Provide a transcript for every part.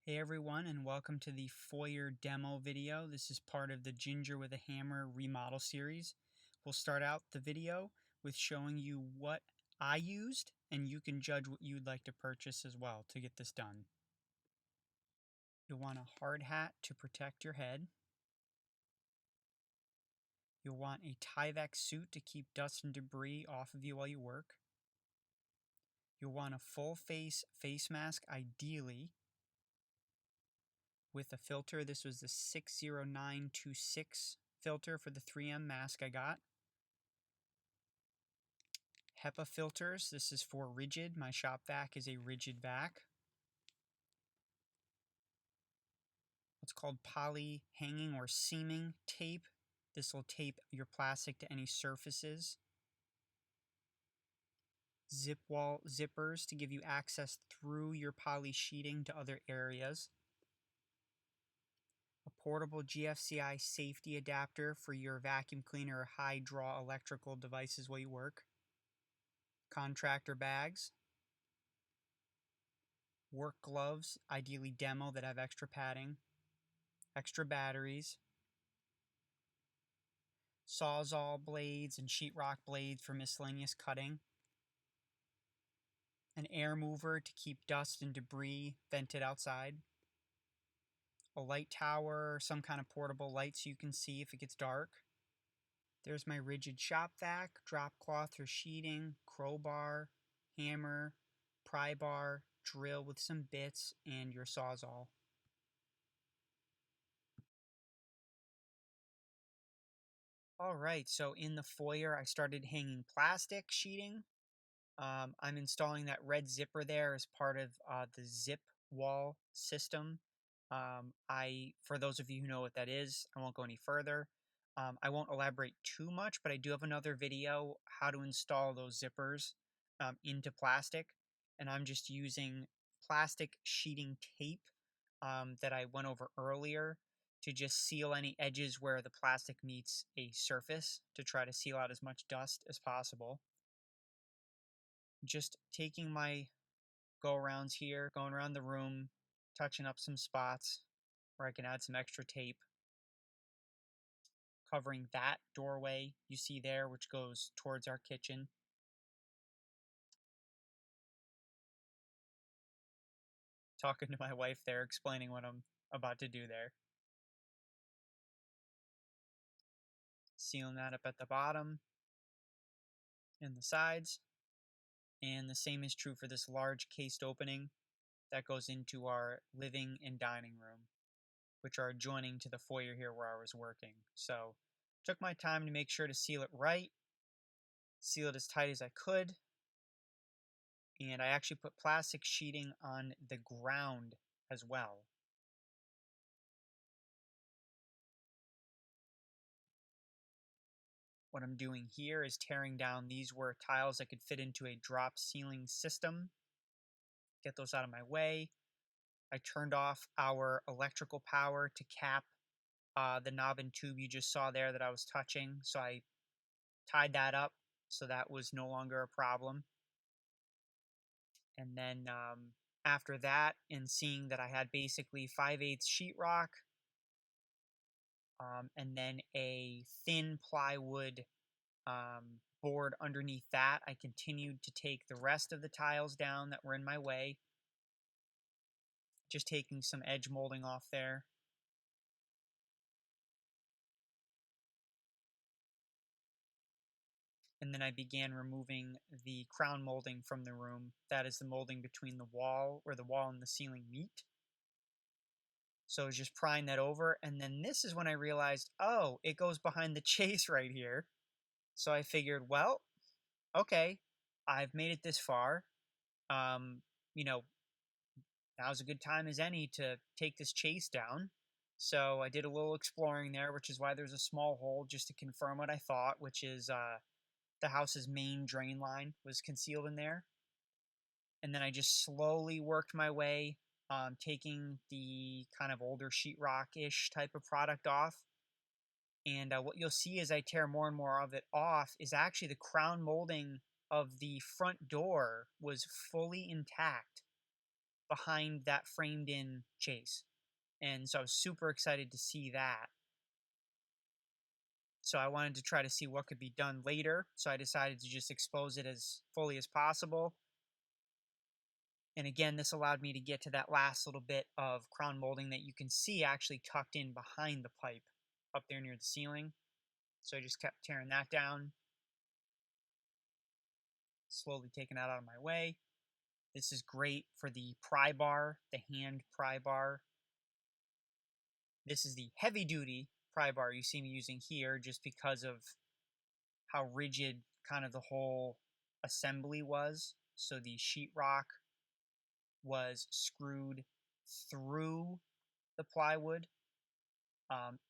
Hey everyone, and welcome to the foyer demo video. This is part of the Ginger with a Hammer remodel series. We'll start out the video with showing you what I used, and you can judge what you'd like to purchase as well to get this done. You'll want a hard hat to protect your head. You'll want a Tyvek suit to keep dust and debris off of you while you work. You'll want a full face mask, ideally, with a filter. This was the 60926 filter for the 3M mask I got. HEPA filters. This is for rigid. My shop vac is a rigid vac. What's called poly hanging or seaming tape. This will tape your plastic to any surfaces. Zip wall zippers to give you access through your poly sheeting to other areas. A portable GFCI safety adapter for your vacuum cleaner or high draw electrical devices while you work. Contractor bags. Work gloves, ideally demo, that have extra padding. Extra batteries. Sawzall blades and sheetrock blades for miscellaneous cutting. An air mover to keep dust and debris vented outside. A light tower, some kind of portable light so you can see if it gets dark. There's my rigid shop vac, drop cloth for sheeting, crowbar, hammer, pry bar, drill with some bits, and your Sawzall. Alright, so in the foyer I started hanging plastic sheeting. I'm installing that red zipper there as part of the zip wall system. For those of you who know what that is, I won't go any further. I won't elaborate too much, but I do have another video how to install those zippers into plastic. And I'm just using plastic sheeting tape that I went over earlier to just seal any edges where the plastic meets a surface to try to seal out as much dust as possible. Just taking my go-arounds here, going around the room, touching up some spots where I can add some extra tape, covering that doorway you see there, which goes towards our kitchen. Talking to my wife there, explaining what I'm about to do there. Sealing that up at the bottom and the sides. And the same is true for this large cased opening that goes into our living and dining room, which are adjoining to the foyer here where I was working. So took my time to make sure to seal it right, seal it as tight as I could, and I actually put plastic sheeting on the ground as well. What I'm doing here is tearing down. These were tiles that could fit into a drop ceiling system. Get those out of my way. I turned off our electrical power to cap the knob and tube you just saw there that I was touching. So I tied that up so that was no longer a problem. And then after that, and seeing that I had basically 5/8 sheetrock, and then a thin plywood board underneath that, I continued to take the rest of the tiles down that were in my way, just taking some edge molding off there. And then I began removing the crown molding from the room. That is the molding between the wall, where the wall and the ceiling meet. So I was just prying that over, and then this is when I realized, oh, it goes behind the chase right here. So I figured, well, okay, I've made it this far. You know, now's a good time as any to take this chase down. So I did a little exploring there, which is why there's a small hole just to confirm what I thought, which is the house's main drain line was concealed in there. And then I just slowly worked my way, taking the kind of older sheetrock-ish type of product off. And what you'll see as I tear more and more of it off is actually the crown molding of the front door was fully intact. behind that framed in chase. And so I was super excited to see that. So I wanted to try to see what could be done later. So I decided to just expose it as fully as possible. And again, this allowed me to get to that last little bit of crown molding that you can see actually tucked in behind the pipe up there near the ceiling. So I just kept tearing that down, slowly taking that out of my way. This is great for the pry bar, the hand pry bar. This is the heavy duty pry bar you see me using here just because of how rigid kind of the whole assembly was. So the sheetrock was screwed through the plywood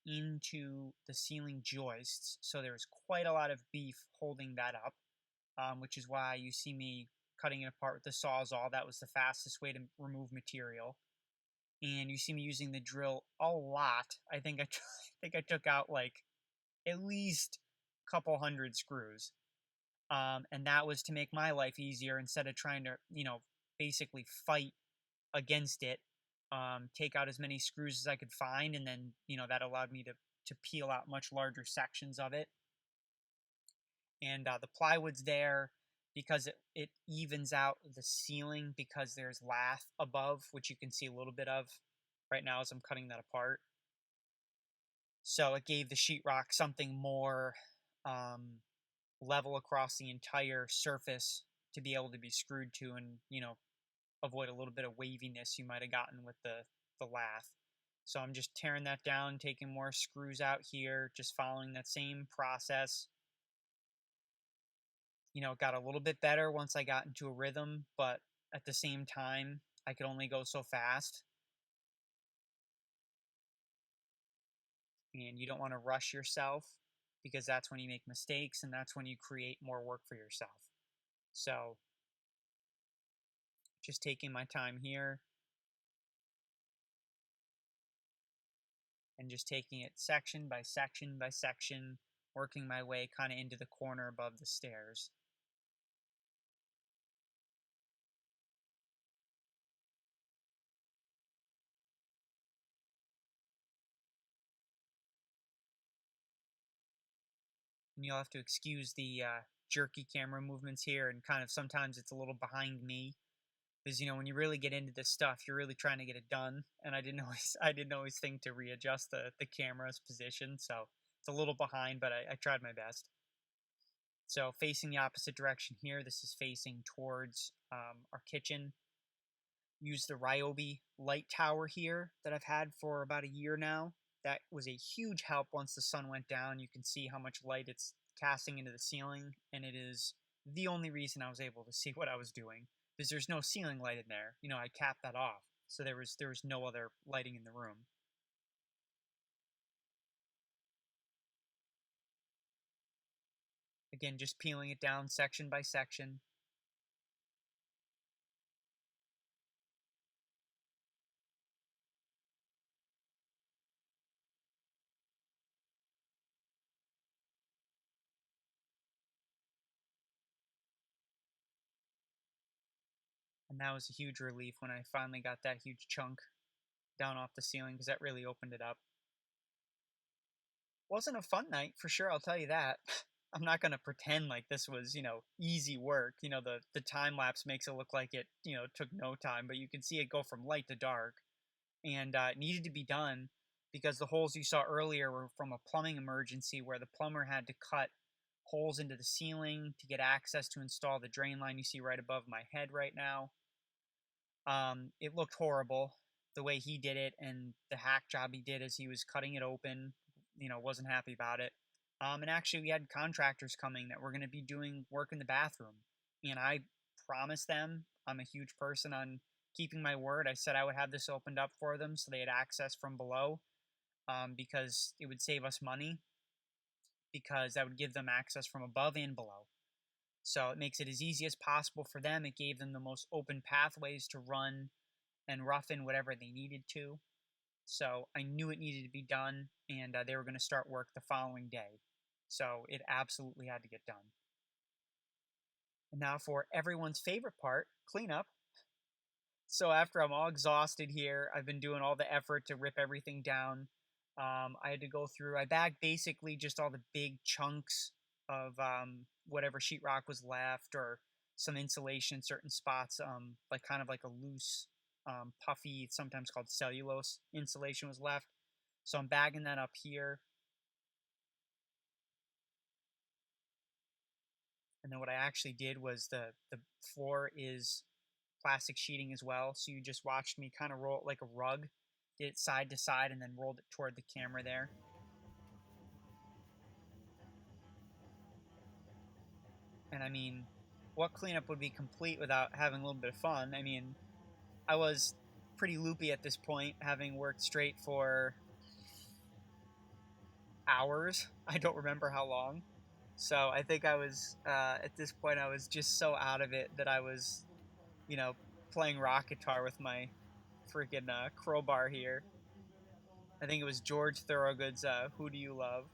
into the ceiling joists. So there's quite a lot of beef holding that up, which is why you see me cutting it apart with the Sawzall. That was the fastest way to remove material. And you see me using the drill a lot. I think I think I took out like at least a couple hundred screws. And that was to make my life easier instead of trying to, basically fight against it. Take out as many screws as I could find, and then that allowed me to peel out much larger sections of it. And the plywood's there because it evens out the ceiling because there's lath above, which you can see a little bit of right now as I'm cutting that apart. So it gave the sheetrock something more level across the entire surface to be able to be screwed to, and avoid a little bit of waviness you might have gotten with the lath. So I'm just tearing that down, taking more screws out here, just following that same process. It got a little bit better once I got into a rhythm, but at the same time, I could only go so fast. And you don't want to rush yourself because that's when you make mistakes and that's when you create more work for yourself. So just taking my time here and just taking it section by section by section, working my way kind of into the corner above the stairs. And you'll have to excuse the jerky camera movements here, and kind of sometimes it's a little behind me because when you really get into this stuff, you're really trying to get it done, and I didn't always think to readjust the camera's position, so it's a little behind, but I tried my best. So facing the opposite direction here, this is facing towards our kitchen. Use the Ryobi light tower here that I've had for about a year now. That was a huge help once the sun went down. You can see how much light it's casting into the ceiling, and it is the only reason I was able to see what I was doing, because there's no ceiling light in there. I capped that off, so there was no other lighting in the room. Again, just peeling it down section by section. And that was a huge relief when I finally got that huge chunk down off the ceiling, because that really opened it up. Wasn't a fun night for sure, I'll tell you that. I'm not gonna pretend like this was, easy work. The time lapse makes it look like it, took no time, but you can see it go from light to dark, and it needed to be done because the holes you saw earlier were from a plumbing emergency where the plumber had to cut holes into the ceiling to get access to install the drain line you see right above my head right now. It looked horrible the way he did it, and the hack job he did as he was cutting it open. Wasn't happy about it. And actually, we had contractors coming that were going to be doing work in the bathroom, and I promised them, I'm a huge person on keeping my word. I said I would have this opened up for them so they had access from below, because it would save us money, because that would give them access from above and below. So it makes it as easy as possible for them. It gave them the most open pathways to run and roughen whatever they needed to. So I knew it needed to be done, and they were going to start work the following day. So it absolutely had to get done. And now for everyone's favorite part, cleanup. So after I'm all exhausted here, I've been doing all the effort to rip everything down. I had to go through. I bagged basically just all the big chunks of whatever sheetrock was left, or some insulation in certain spots, like kind of like a loose, puffy, sometimes called cellulose insulation was left. So I'm bagging that up here. And then what I actually did was the floor is plastic sheeting as well. So you just watched me kind of roll it like a rug, did it side to side, and then rolled it toward the camera there. And I mean, what cleanup would be complete without having a little bit of fun? I mean, I was pretty loopy at this point, having worked straight for hours. I don't remember how long. So I think I was, at this point, I was just so out of it that I was, you know, playing rock guitar with my freaking crowbar here. I think it was George Thorogood's "Who Do You Love."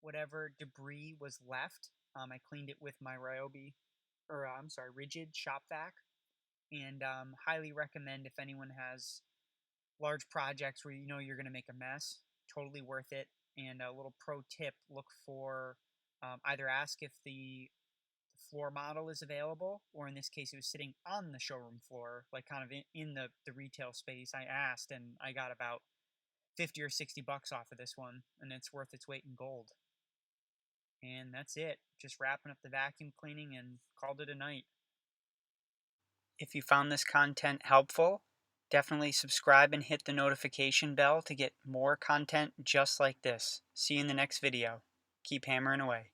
Whatever debris was left, I cleaned it with my Ryobi, or I'm sorry, Rigid shop vac, and highly recommend if anyone has large projects where you know you're going to make a mess. Totally worth it. And a little pro tip: look for, either ask if the floor model is available, or in this case, it was sitting on the showroom floor, like kind of in the retail space. I asked, and I got about 50 or 60 bucks off of this one, and it's worth its weight in gold. And that's it. Just wrapping up the vacuum cleaning and called it a night. If you found this content helpful, definitely subscribe and hit the notification bell to get more content just like this. See you in the next video. Keep hammering away.